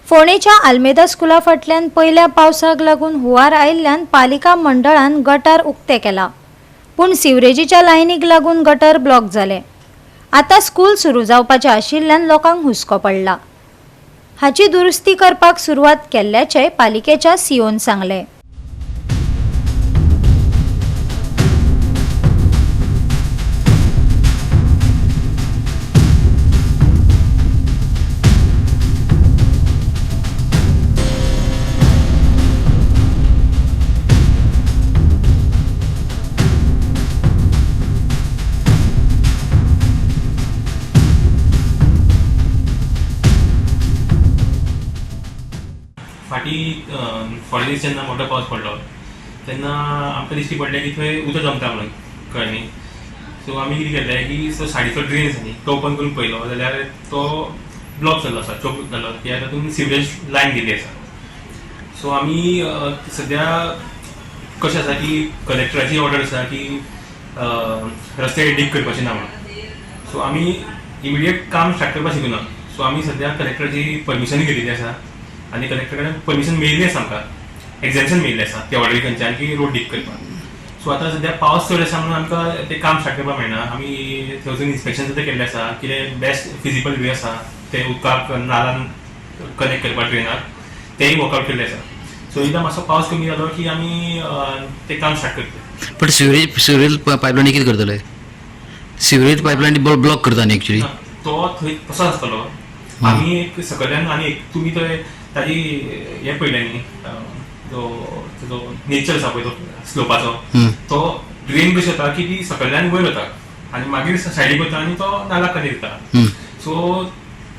फोणेच्या आल्मेदा स्कुला फाटल्यान पहिल्या पावसाक लागून हुंवार आयिल्ल्यान पालिका मंडळान गटार उक्ते केला, पूण सिवरेजीच्या लायनीक लागून गटर ब्लॉक जाले। आता स्कूल सुरू जावपाचे आशिल्ल्यान लोकांक हुस्को पडला। हाची दुरुस्ती करपाक सुरवात केल्ल्याचे पालिकेच्या सीओन सांगले। थोडे दीस जेन्ना मोठो पावस पडलो तेन्ना आमकां दिश्टी पडलें की थंय उदक जमता म्हणून कळ्ळें। सो आमी कितें केलें की सायडीचो ड्रेन आसा न्ही तो ओपन करून पळयलो जाल्यार तो ब्लॉक जाल्लो आसा, चोक जाल्लो, कित्याक तातूंत सिवरेज लायन गेली आसा। सो आमी सद्या कशें आसा की कलेक्टराची ऑर्डर आसा की रस्ते डीग करपाचे ना म्हणून। सो आमी इमिडिएट काम स्टार्ट करपाक शिकूना। सो आमी सद्या कलेक्टराची परमिशन घेतिल्ली आसा आनी कलेक्टर कडेन परमिशन मेळिल्ली आसा, आमकां एक्झॅम्पशन मेळिल्लें आसा त्या ऑर्डरी खंयच्यान की रोड डीग करपाक। सो आतां सद्या पावस चड आसा म्हणून आमकां तें काम स्टार्ट करपाक मेळना। आमी थंय वचून इन्स्पेक्शन सुद्दां केल्लें आसा, कितें बेस्ट फिजिबल वे आसा ते उदकाक नाल्यान कनेक्ट करपाक ड्रेनाक, तेंय वर्कआउट केल्लें आसा। सो एकदां मातसो पावस कमी जालो की आमी तें काम स्टार्ट करतले। पण सिवरेज पायपलायन कितें करतले? सिवरेज पायपलायन ब्लॉक करता न्ही एक्चुअली तो थंय तसो आसतलो। आमी एक सकयल्यान आनी एक तुमी थंय ताजी हें पळयलें न्ही, जो नेचर आसा पळय तो स्लोपाचो, तो ड्रेन कशी जाता की ती सकयल्यान वयर वता आनी मागीर सायडीक वता आनी तो नाल्याक कनेक्ट जाता। सो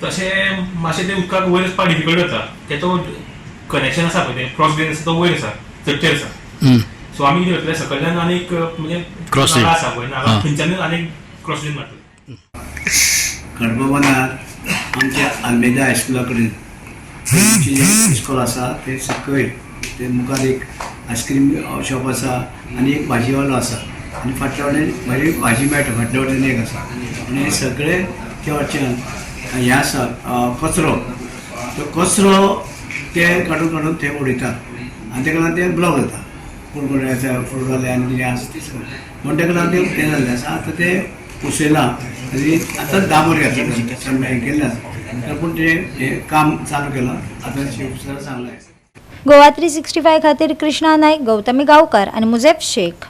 तशें मातशें तें उदकाक वयर वचपाक डिफिकल्ट जाता, ते तो कनेक्शन आसा पळय तें क्रॉस ड्रेन आसा तो वयर आसा, चडचेर आसा। सो आमी कितें करतले सकयल्यान आनीक म्हणजे क्रॉस आसा पळय नाल्या थंयच्यान आनीक क्रॉस ड्रेन मारतले। कडबोबानार आमच्या आल्मेदा हायस्कुला कडेन इस्कॉल आसा ते सकयल ते मुखार एक आयस्क्रीम शॉप आसा आनी एक भाजीवालो आसा आनी फाटल्या वटेन भाजी मेळटा, फाटल्या वटेन एक आसा आनी सगळे त्या वटेच्यान हें आसा कचरो, तो कचरो ते काडून ते उडयतात आनी तेका लागून ते ब्लॉक जाता। कोण कोण फूड जाले आनी कितें आसा ते म्हणून तेका लागून ते हें जाल्लें आसा। आतां ते पुसयला आनी आतां डांबर हें केल्लें आसा, पूण तें काम चालू केलां आतां शिवसेना सांगलें। गोवा 365 खातीर कृष्णा नायक, गौतमी गांवकार आनी मुजेफ शेख।